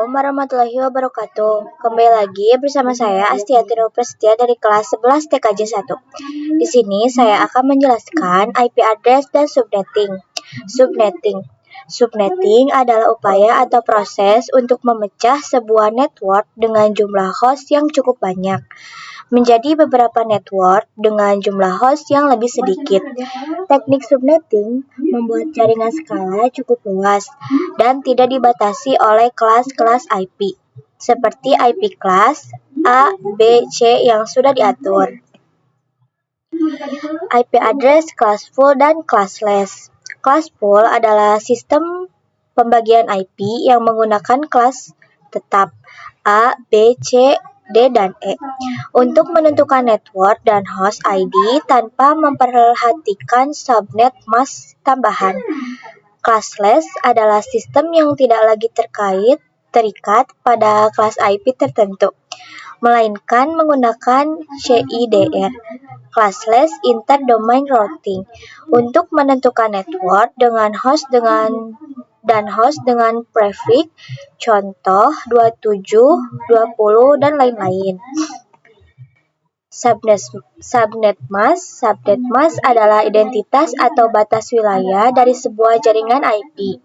Assalamualaikum warahmatullahi wabarakatuh. Kembali lagi bersama saya Astiati Nur Prasetya dari kelas 11 TKJ 1. Di sini saya akan menjelaskan IP address dan subnetting. Subnetting adalah upaya atau proses untuk memecah sebuah network dengan jumlah host yang cukup banyak menjadi beberapa network dengan jumlah host yang lebih sedikit. Teknik subnetting membuat jaringan skala cukup luas dan tidak dibatasi oleh kelas-kelas IP, seperti IP kelas A, B, C yang sudah diatur. IP address classful dan classless. Classful adalah sistem pembagian IP yang menggunakan kelas tetap A, B, C, D, dan E untuk menentukan network dan host ID tanpa memperhatikan subnet mask tambahan. Classless adalah sistem yang tidak lagi terikat pada kelas IP tertentu, melainkan menggunakan CIDR, Classless Inter-Domain Routing, untuk menentukan network dengan host dengan prefix, contoh 27, 20, dan lain-lain. Subnet mask adalah identitas atau batas wilayah dari sebuah jaringan IP.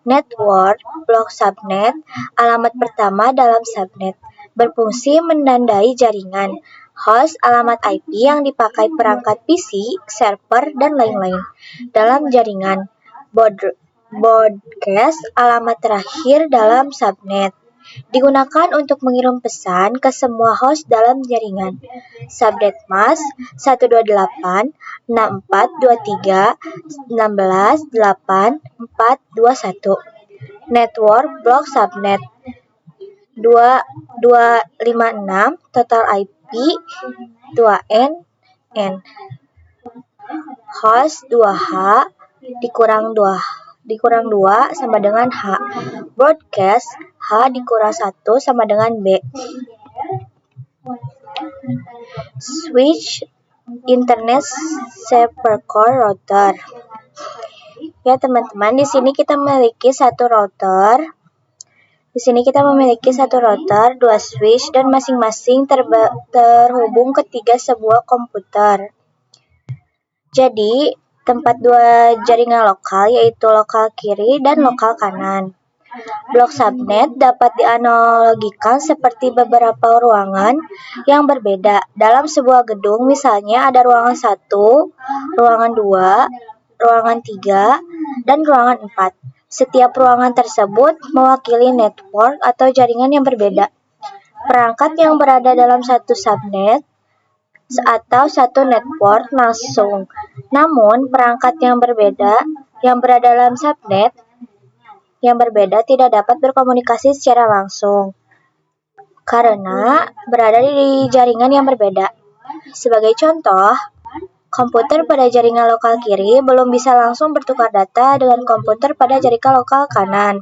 Network, blok subnet, alamat pertama dalam subnet, berfungsi menandai jaringan. Host, alamat IP yang dipakai perangkat PC, server, dan lain-lain dalam jaringan. Broadcast, alamat terakhir dalam subnet, digunakan untuk mengirim pesan ke semua host dalam jaringan. Subnet mask 128 6423 16 8 421. Network block subnet 2256 total IP 2N N. Host 2H dikurang 2 sama dengan H. Broadcast H dikurang 1 sama dengan B. Switch Internet Server Core Router. Ya teman-teman, di sini kita memiliki satu router. Dua switch, dan masing-masing terhubung ke sebuah komputer. Jadi, tempat dua jaringan lokal, yaitu lokal kiri dan lokal kanan. Blok subnet dapat dianalogikan seperti beberapa ruangan yang berbeda dalam sebuah gedung. Misalnya ada ruangan 1, ruangan 2, ruangan 3, dan ruangan 4. Setiap ruangan tersebut mewakili network atau jaringan yang berbeda. Perangkat yang berada dalam satu subnet atau satu network langsung. Namun, perangkat yang berada dalam subnet yang berbeda tidak dapat berkomunikasi secara langsung karena berada di jaringan yang berbeda. Sebagai contoh, komputer pada jaringan lokal kiri belum bisa langsung bertukar data dengan komputer pada jaringan lokal kanan.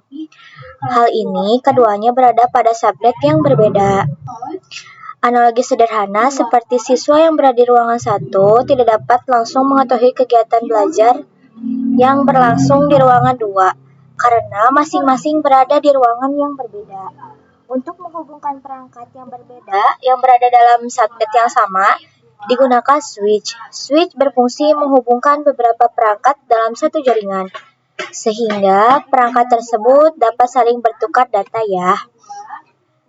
Hal ini keduanya berada pada subnet yang berbeda. Analogi sederhana seperti siswa yang berada di ruangan 1 tidak dapat langsung mengetahui kegiatan belajar yang berlangsung di ruangan 2 karena masing-masing berada di ruangan yang berbeda. Untuk menghubungkan perangkat yang berbeda yang berada dalam subnet yang sama, digunakan switch. Switch berfungsi menghubungkan beberapa perangkat dalam satu jaringan, sehingga perangkat tersebut dapat saling bertukar data ya.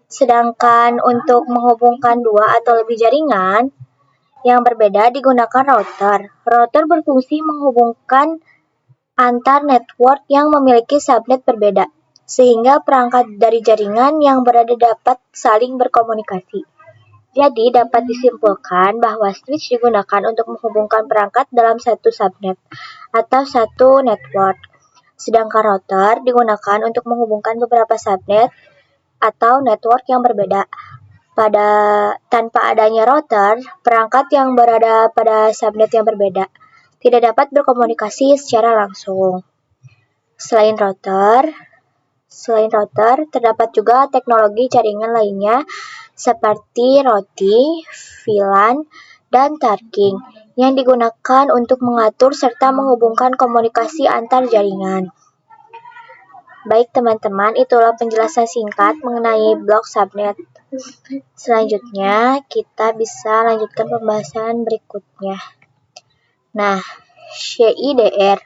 Sedangkan untuk menghubungkan dua atau lebih jaringan yang berbeda digunakan router. Router berfungsi menghubungkan antar network yang memiliki subnet berbeda, sehingga perangkat dari jaringan yang berada dapat saling berkomunikasi. Jadi dapat disimpulkan bahwa switch digunakan untuk menghubungkan perangkat dalam satu subnet atau satu network. Sedangkan router digunakan untuk menghubungkan beberapa subnet atau network yang berbeda. Tanpa adanya router, perangkat yang berada pada subnet yang berbeda tidak dapat berkomunikasi secara langsung. Selain router, terdapat juga teknologi jaringan lainnya seperti routing, VLAN, dan tagging yang digunakan untuk mengatur serta menghubungkan komunikasi antar jaringan. Baik teman-teman, itulah penjelasan singkat mengenai blok subnet. Selanjutnya, kita bisa lanjutkan pembahasan berikutnya. Nah, CIDR,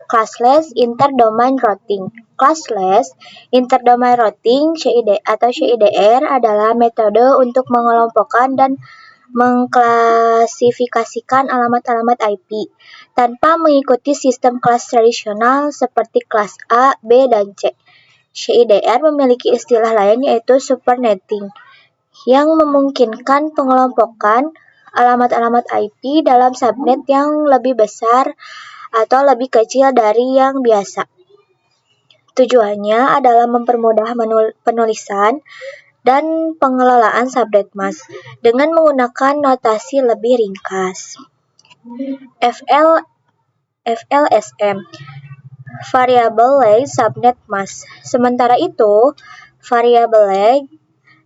Classless Interdomain Routing. Classless Interdomain Routing CIDR adalah metode untuk mengelompokkan dan mengklasifikasikan alamat-alamat IP tanpa mengikuti sistem kelas tradisional seperti kelas A, B, dan C. CIDR memiliki istilah lain yaitu supernetting yang memungkinkan pengelompokan alamat-alamat IP dalam subnet yang lebih besar atau lebih kecil dari yang biasa. Tujuannya adalah mempermudah penulisan dan pengelolaan subnet mask dengan menggunakan notasi lebih ringkas. FLSM, Variable Length Subnet Mask. Sementara itu, Variable Length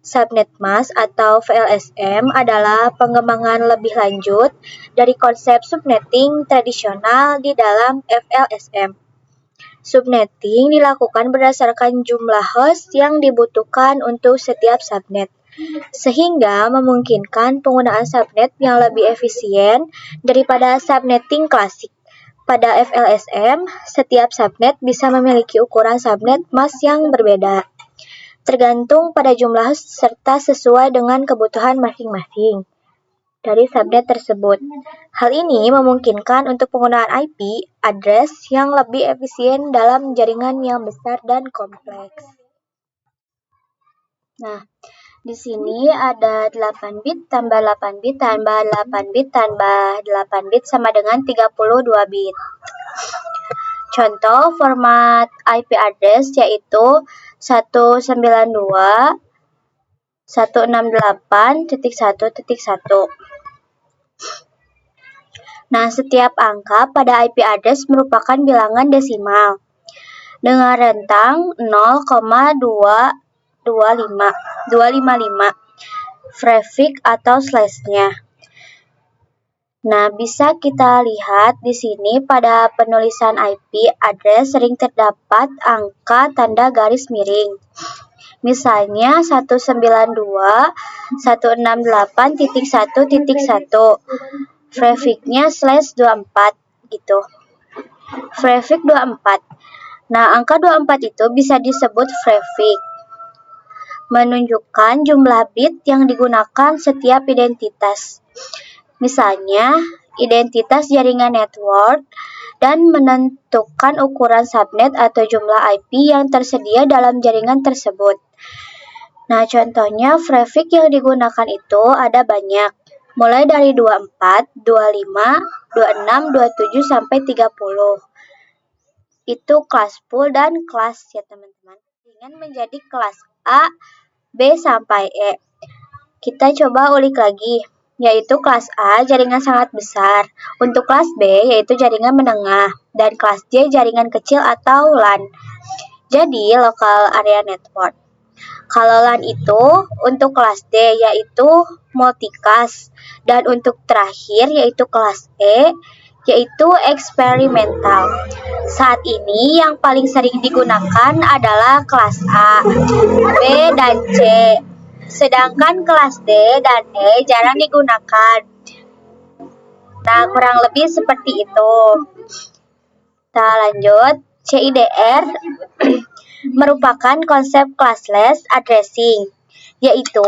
Subnet Mask atau VLSM adalah pengembangan lebih lanjut dari konsep subnetting tradisional di dalam FLSM. Subnetting dilakukan berdasarkan jumlah host yang dibutuhkan untuk setiap subnet, sehingga memungkinkan penggunaan subnet yang lebih efisien daripada subnetting klasik. Pada FLSM, setiap subnet bisa memiliki ukuran subnet mask yang berbeda, tergantung pada jumlah host serta sesuai dengan kebutuhan masing-masing dari subnet tersebut. Hal ini memungkinkan untuk penggunaan IP address yang lebih efisien dalam jaringan yang besar dan kompleks. Nah, di sini ada 8 bit tambah 8 bit tambah 8 bit tambah 8 bit sama dengan 32 bit. Contoh format IP address yaitu 192.168.1.1. Nah, setiap angka pada IP address merupakan bilangan desimal dengan rentang 0,255 prefix atau slash-nya. Nah, bisa kita lihat di sini pada penulisan IP address sering terdapat angka tanda garis miring. Misalnya 192.168.1.1. Prefix-nya /24 gitu. Prefix 24. Nah, angka 24 itu bisa disebut prefix, menunjukkan jumlah bit yang digunakan setiap identitas. Misalnya, identitas jaringan network dan menentukan ukuran subnet atau jumlah IP yang tersedia dalam jaringan tersebut. Nah, contohnya prefix yang digunakan itu ada banyak. Mulai dari 24, 25, 26, 27, sampai 30. Itu kelas full dan kelas ya teman-teman. Dengan menjadi kelas A, B, sampai E. Kita coba ulik lagi, yaitu kelas A jaringan sangat besar. Untuk kelas B yaitu jaringan menengah. Dan kelas C jaringan kecil atau LAN. Jadi local area network. Kalau LAN itu untuk kelas D yaitu multicast, dan untuk terakhir yaitu kelas E yaitu eksperimental. Saat ini yang paling sering digunakan adalah kelas A, B, dan C. Sedangkan kelas D dan E jarang digunakan. Nah, kurang lebih seperti itu. Kita lanjut. CIDR merupakan konsep classless addressing, yaitu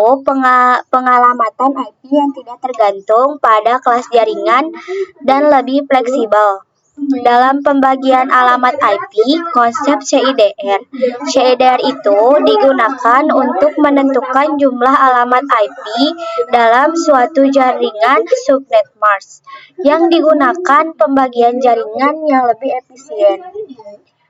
pengalamatan IP yang tidak tergantung pada kelas jaringan dan lebih fleksibel. Dalam pembagian alamat IP, konsep CIDR. CIDR itu digunakan untuk menentukan jumlah alamat IP dalam suatu jaringan subnet mask yang digunakan pembagian jaringan yang lebih efisien.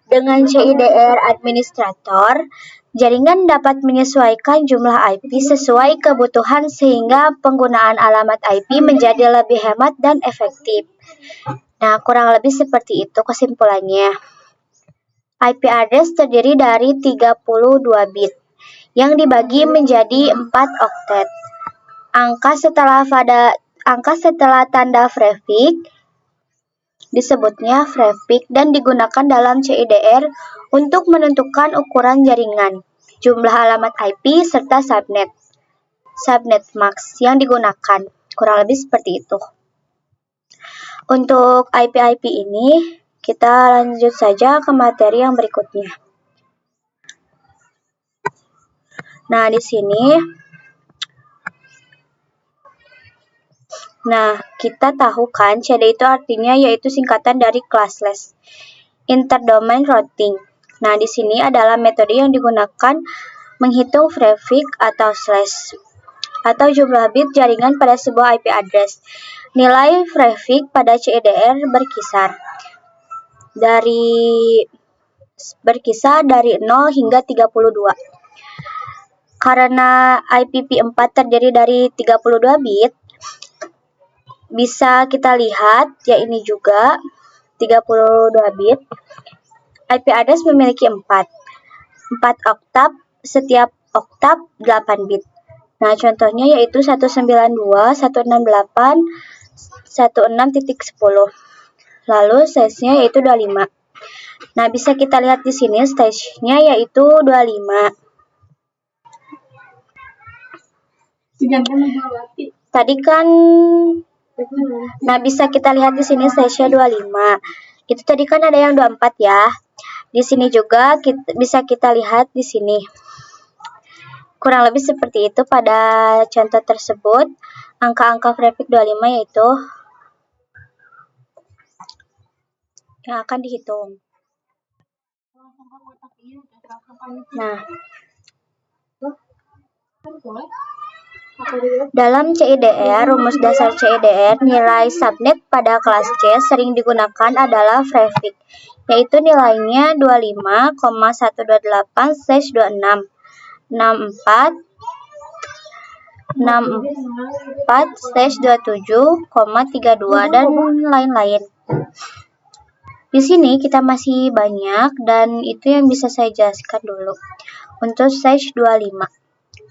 Dengan CIDR administrator, jaringan dapat menyesuaikan jumlah IP sesuai kebutuhan sehingga penggunaan alamat IP menjadi lebih hemat dan efektif. Nah, kurang lebih seperti itu kesimpulannya. IP address terdiri dari 32 bit yang dibagi menjadi 4 oktet. Angka setelah tanda prefix disebutnya prefix dan digunakan dalam CIDR untuk menentukan ukuran jaringan, jumlah alamat IP, serta subnet mask yang digunakan. Kurang lebih seperti itu. Untuk IP-IP ini, kita lanjut saja ke materi yang berikutnya. Nah, di sini kita tahu kan CD itu artinya yaitu singkatan dari classless interdomain routing. Nah, di sini adalah metode yang digunakan menghitung prefix atau slash atau jumlah bit jaringan pada sebuah IP address. Nilai prefix pada CIDR berkisar dari 0 hingga 32. Karena IPv4 terdiri dari 32 bit, bisa kita lihat, ya ini juga 32 bit. IP address memiliki 4 oktav, setiap oktav 8 bit. Nah, contohnya yaitu 192, 168, 16.10. Lalu stage-nya yaitu 25. Nah, bisa kita lihat di sini stage-nya yaitu 25. Tadi kan bisa kita lihat di sini stage-nya 25. Itu tadi kan ada yang 24 ya. Di sini juga bisa kita lihat di sini. Kurang lebih seperti itu pada contoh tersebut. Angka-angka prefix 25 yaitu yang akan dihitung. Nah, dalam CIDR, rumus dasar CIDR, nilai subnet pada kelas C sering digunakan adalah prefix, yaitu nilainya 25,128/26, 64, 64/27,32 dan lain-lain. Di sini kita masih banyak dan itu yang bisa saya jelaskan dulu. Untuk stage 25,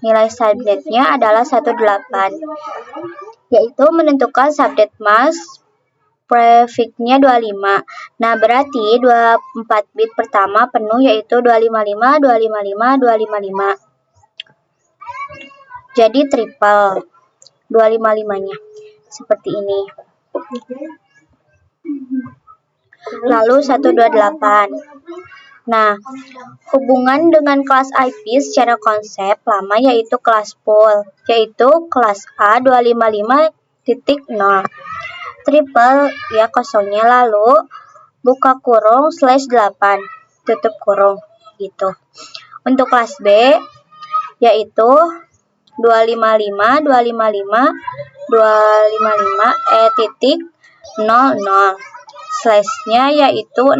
nilai subnetnya adalah 18, yaitu menentukan subnet mask prefixnya 25. Nah, berarti 24 bit pertama penuh yaitu 255, 255, 255. Jadi triple 255-nya seperti ini. Lalu 128. Nah, hubungan dengan kelas IP secara konsep lama yaitu kelas pool, yaitu kelas A 255.0. Triple ya kosongnya, lalu buka kurung /8 tutup kurung gitu. Untuk kelas B yaitu 255 255 255 slash-nya yaitu 16.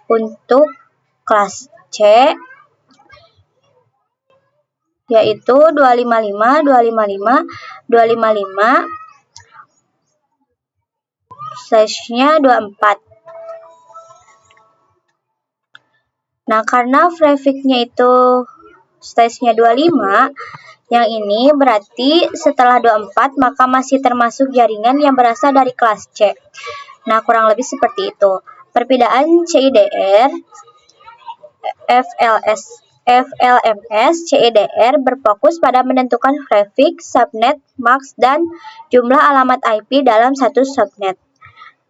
Untuk kelas C yaitu 255 255 255 slash-nya 24. Nah, karena prefix-nya itu stage-nya 25, yang ini berarti setelah 24 maka masih termasuk jaringan yang berasal dari kelas C. Nah, kurang lebih seperti itu. Perbedaan CIDR, FLMS, CIDR berfokus pada menentukan prefix, subnet, mask, dan jumlah alamat IP dalam satu subnet.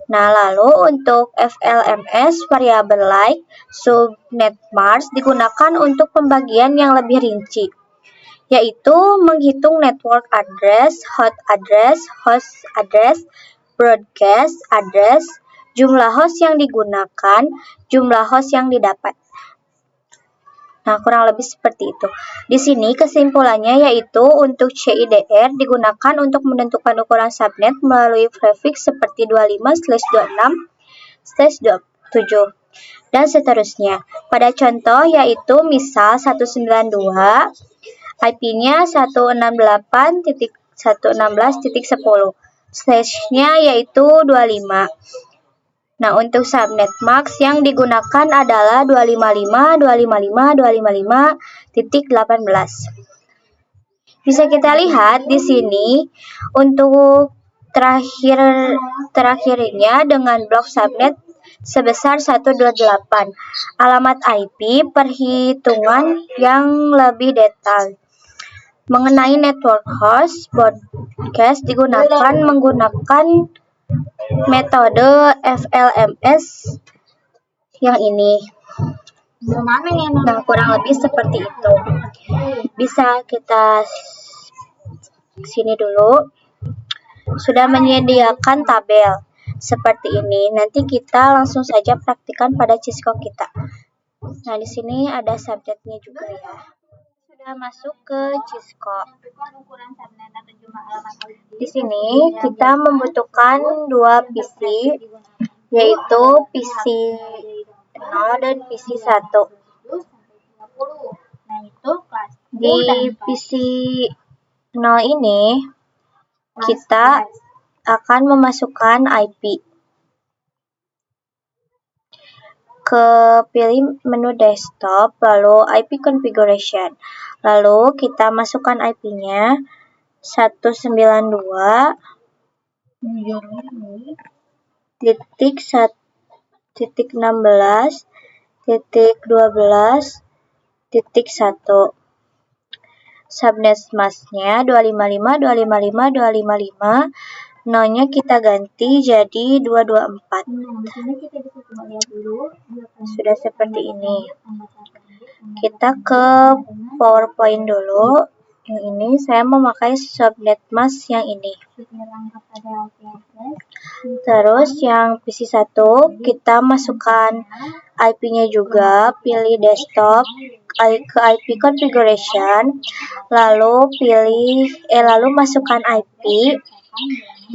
Nah, lalu untuk FLMS, variabel like subnet mask digunakan untuk pembagian yang lebih rinci, yaitu menghitung network address, host address, broadcast address, jumlah host yang digunakan, jumlah host yang didapat. Nah, kurang lebih seperti itu. Di sini kesimpulannya yaitu untuk CIDR digunakan untuk menentukan ukuran subnet melalui prefix seperti 25/26/27 dan seterusnya. Pada contoh yaitu misal 192, IP-nya 168.116.10, slash-nya yaitu 25. Nah, untuk subnet mask yang digunakan adalah 255 255 255.18. Bisa kita lihat di sini untuk terakhirnya dengan blok subnet sebesar 128. Alamat IP perhitungan yang lebih detail mengenai network host broadcast digunakan menggunakan metode FLMS yang ini. Nah, kurang lebih seperti itu. Bisa kita sini dulu. Sudah menyediakan tabel seperti ini. Nanti kita langsung saja praktikkan pada Cisco kita. Nah, di sini ada subnetnya juga ya. Sudah masuk ke Cisco. Di sini kita membutuhkan dua PC, yaitu PC 0 dan PC 1. Di PC 0 ini kita akan memasukkan IP. Pilih menu desktop, lalu IP configuration. Lalu kita masukkan IP-nya 192.16.12.1. Subnet masknya 255.255.255. Nolnya kita ganti jadi 224. Sudah seperti ini. Kita ke PowerPoint dulu. Yang ini saya memakai subnet mask yang ini. Terus yang PC 1 kita masukkan IP-nya juga, pilih desktop, ke IP configuration, lalu masukkan IP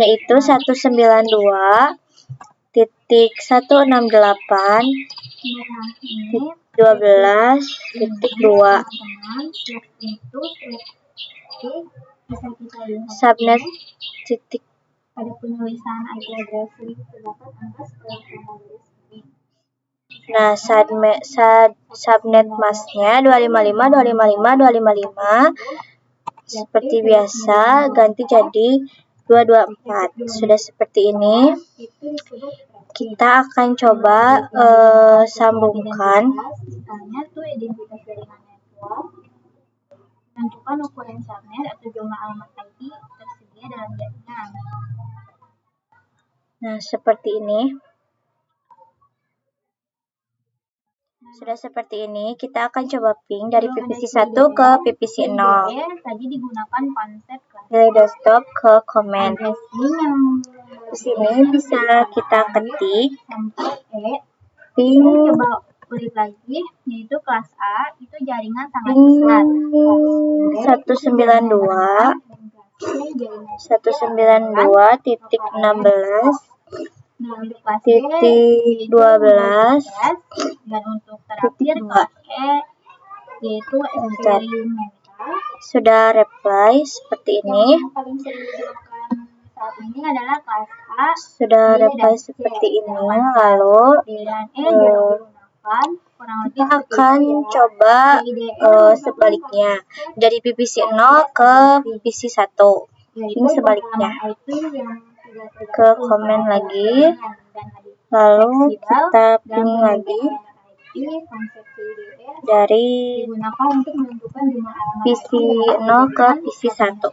yaitu 192.168.12.2. Subnet titik pada penulisan IP address terdapat angka setelah tanda garis miring. Nah, subnet masknya 255.255.255. Seperti biasa, ganti jadi 224. Sudah seperti ini. Kita akan coba sambungkan. Tentukan ukuran subnet atau jumlah alamat IP tersedia dalam jaringan. Nah, seperti ini. Sudah seperti ini, kita akan coba ping dari PPC 1 ke PPC 0. Tadi digunakan konsep dari desktop ke command. Di sini bisa kita ketik ping ulik lagi, yaitu kelas A, itu jaringan sangat besar. 192.16.12 dan untuk terakhir kelas E yaitu eksperimental. Sudah reply seperti ini. Yang paling sering digunakan saat ini adalah kelas A. Sudah reply seperti ini. Lalu kita akan coba sebaliknya dari PPC 0 ke PPC 1. Ini sebaliknya. Ke komen lagi. Lalu kita ping lagi dari PC 0 ke PC 1.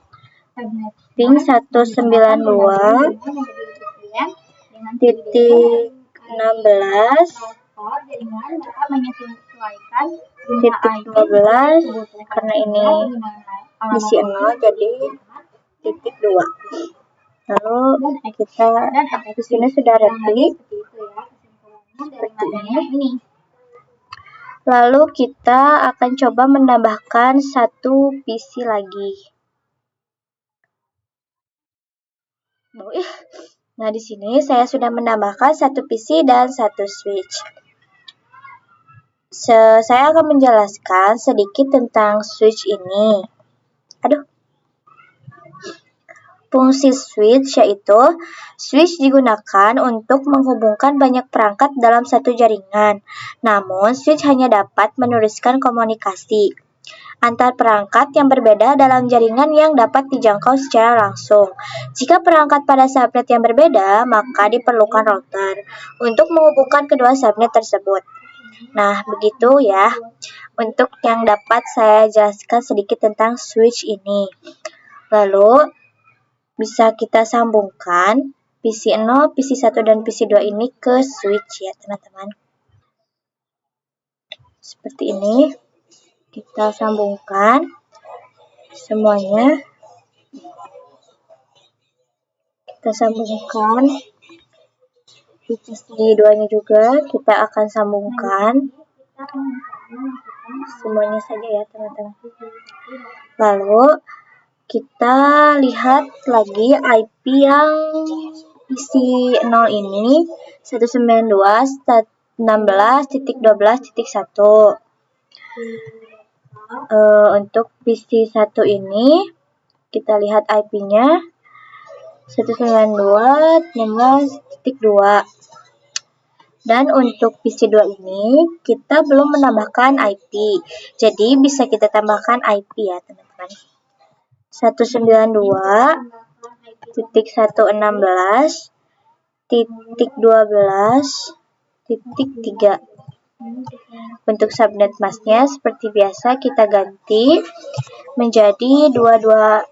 Ping 192.16.12 karena ini PC 0 jadi titik 2. Lalu kita di sini sudah replik seperti ini. Lalu kita akan coba menambahkan satu PC lagi. Nah, di sini saya sudah menambahkan satu PC dan satu switch. Saya akan menjelaskan sedikit tentang switch ini. Fungsi switch yaitu switch digunakan untuk menghubungkan banyak perangkat dalam satu jaringan. Namun, switch hanya dapat meneruskan komunikasi. antar perangkat yang berbeda dalam jaringan yang dapat dijangkau secara langsung. Jika perangkat pada subnet yang berbeda, maka diperlukan router untuk menghubungkan kedua subnet tersebut. Nah, begitu ya untuk yang dapat saya jelaskan sedikit tentang switch ini. Lalu, bisa kita sambungkan PC0, PC1, dan PC2 ini ke switch ya teman-teman. Seperti ini. Kita sambungkan semuanya. Kita sambungkan PC2-nya juga. Kita akan sambungkan semuanya saja ya teman-teman. Lalu kita lihat lagi IP yang PC0 ini 192.16.12.1. Untuk PC1 ini kita lihat IP-nya 192.16.2. Dan untuk PC2 ini kita belum menambahkan IP. Jadi bisa kita tambahkan IP ya teman-teman. 192.116.12.3. Untuk subnet masknya seperti biasa kita ganti menjadi 224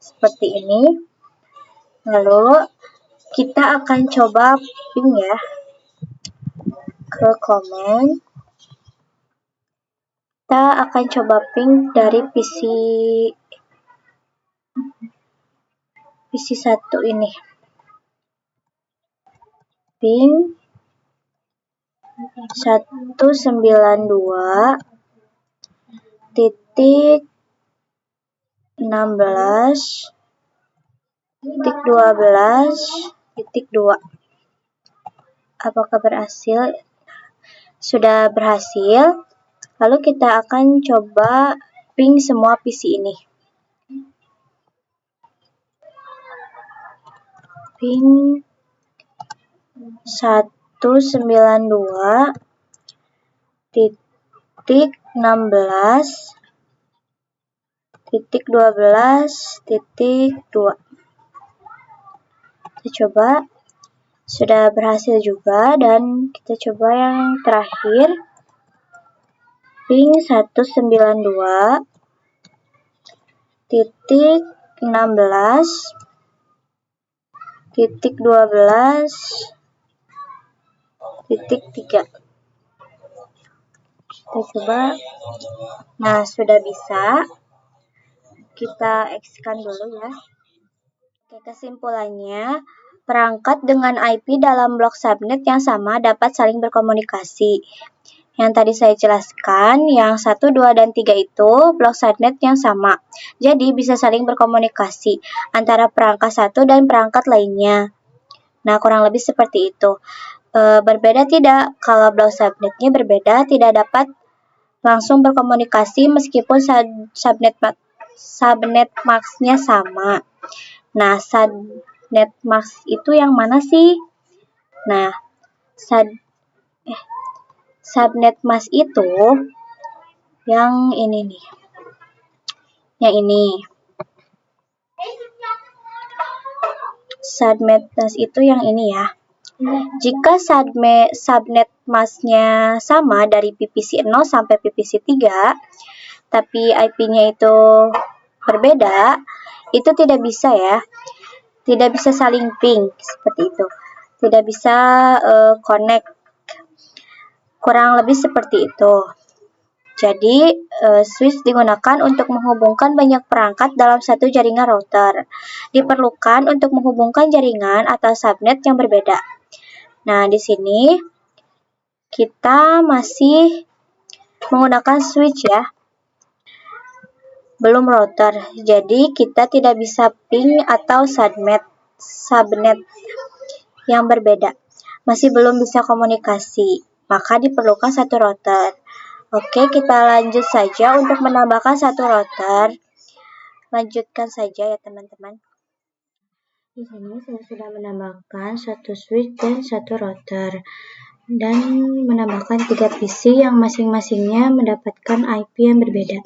seperti ini. Lalu kita akan coba ping ya ke komen. Kita akan coba ping dari PC1 ini. Ping 192.16.12.2. Apakah berhasil? Sudah berhasil. Lalu kita akan coba ping semua PC ini. Ping 192.16.12.2. Kita coba. Sudah berhasil juga, dan kita coba yang terakhir. Ping 192.16.12.3. Kita coba. Nah, sudah bisa. Kita X-kan dulu ya. Oke, kesimpulannya, perangkat dengan IP dalam blok subnet yang sama dapat saling berkomunikasi. Yang tadi saya jelaskan, yang 1, 2, dan 3 itu blok subnet yang sama. Jadi bisa saling berkomunikasi antara perangkat satu dan perangkat lainnya. Nah, kurang lebih seperti itu. Berbeda tidak? Kalau blok subnetnya berbeda, tidak dapat langsung berkomunikasi meskipun subnet masknya sama. Nah, subnet mask itu yang mana sih? Nah, subnet mask itu yang ini nih. Yang ini. Subnet mask itu yang ini ya. Jika subnet masknya sama dari PPC0 sampai PPC3, tapi IP-nya itu berbeda, itu tidak bisa ya. Tidak bisa saling ping seperti itu. Tidak bisa connect. Kurang lebih seperti itu. Jadi, switch digunakan untuk menghubungkan banyak perangkat dalam satu jaringan router. Diperlukan untuk menghubungkan jaringan atau subnet yang berbeda. Nah, di sini kita masih menggunakan switch ya. Belum router. Jadi, kita tidak bisa ping atau subnet yang berbeda. Masih belum bisa komunikasi. Maka diperlukan satu router. Oke, kita lanjut saja untuk menambahkan satu router. Lanjutkan saja ya teman-teman. Di sini saya sudah menambahkan satu switch dan satu router. dan menambahkan 3 PC yang masing-masingnya mendapatkan IP yang berbeda.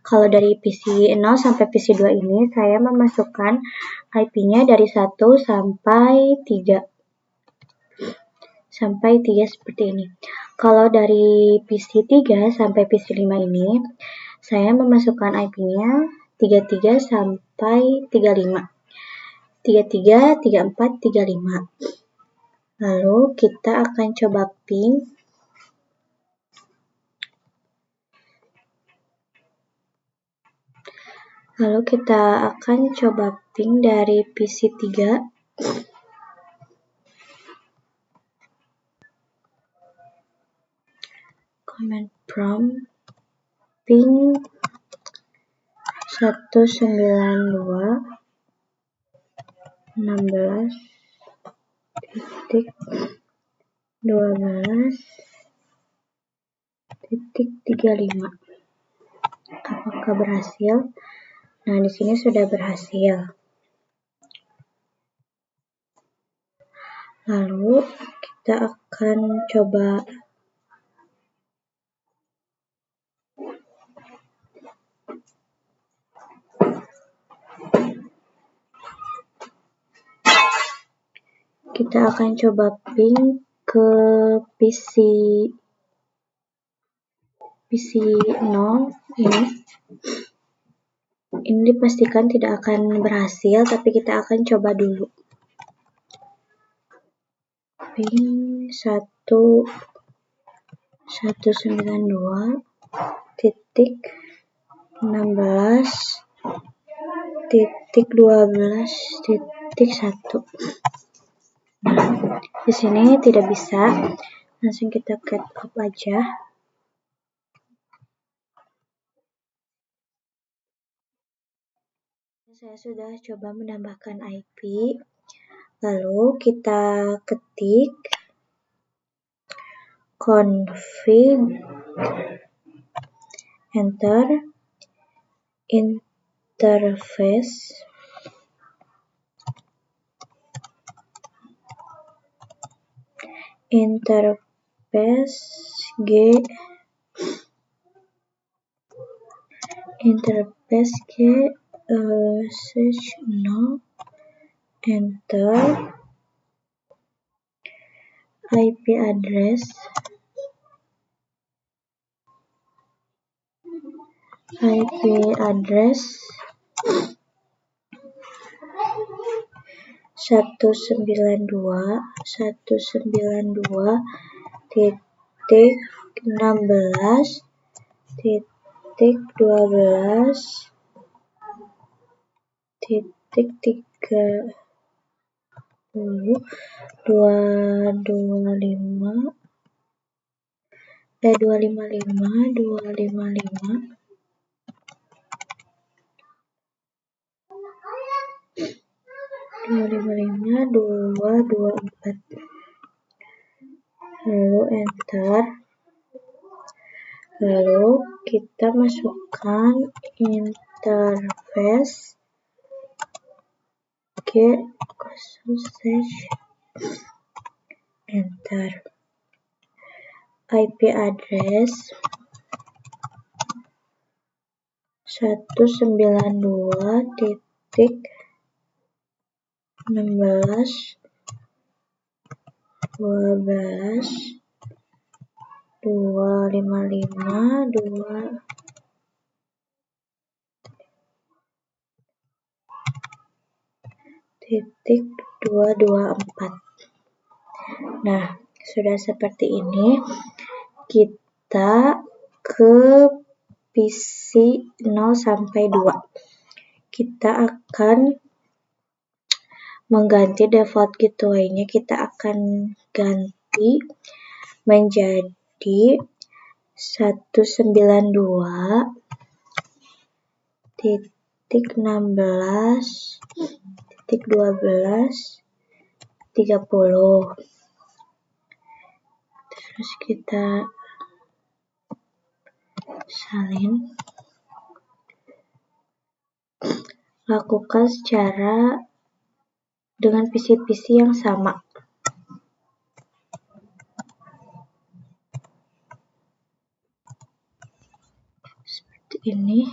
Kalau dari PC 0 sampai PC 2 ini, saya memasukkan IP-nya dari 1 sampai 3. Sampai 3 seperti ini. Kalau dari PC 3 sampai PC 5 ini, saya memasukkan IP-nya 33 sampai 35. 33, 34, 35. Lalu kita akan coba ping. Lalu kita akan coba ping dari PC 3. Command prompt ping 192.16.12.35. Apakah berhasil? Nah, di sini sudah berhasil. Lalu kita akan coba ping ke PC 0 ini. Ini dipastikan tidak akan berhasil, tapi kita akan coba dulu. Ping 192.16.12.1. Nah, di sini tidak bisa. Langsung kita cut off aja. Saya sudah coba menambahkan IP. Lalu kita ketik config, enter, interface, search no, enter, IP address 255.254. Lalu enter. Lalu kita masukkan interface G0 enter. IP address 192.16.12.254. Nah, sudah seperti ini. Kita ke PC 0 sampai 2. Kita akan mengganti default gateway-nya. Kita akan ganti menjadi 192.16.12.30. Terus kita salin. Lakukan secara dengan PC-PC yang sama. ini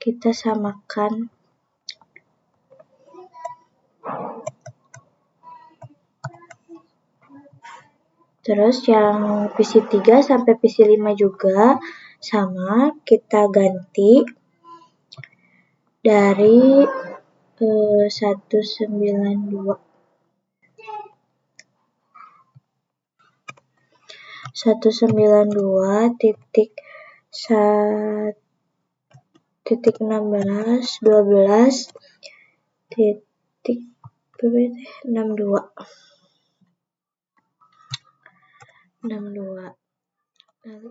kita samakan. Terus yang PC 3 sampai PC 5 juga sama, kita ganti dari 192. 192.1.16 12.62. Lalu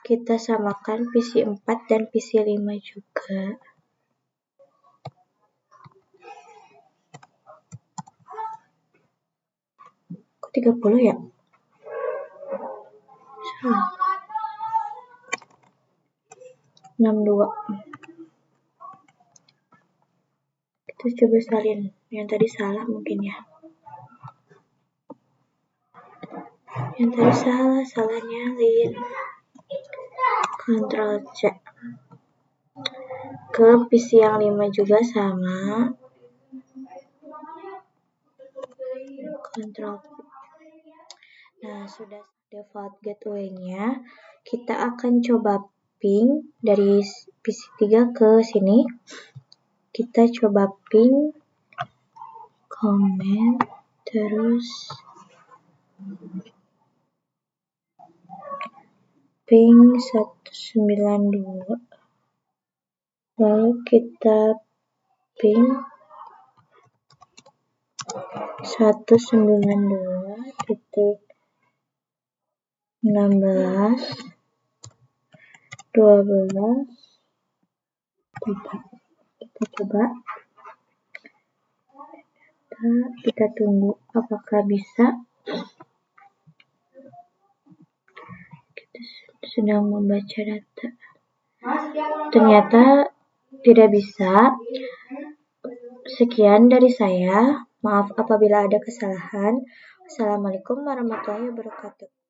kita samakan PC 4 dan PC 5 juga. Kok 30 ya? Salah. 62. Kita coba salin. Yang tadi salah mungkin ya. Yang tadi salah nyalin. Ctrl C. Ke PC yang 5 juga sama. Ctrl V. Nah, sudah default gateway-nya. Kita akan coba ping dari PC 3 ke sini. Kita coba ping comment terus ping 192. Lalu kita ping 192.16 12. Kita coba. Kita tunggu apakah bisa. Kita sedang membaca data. Ternyata tidak bisa. Sekian dari saya. Maaf apabila ada kesalahan. Wassalamualaikum warahmatullahi wabarakatuh.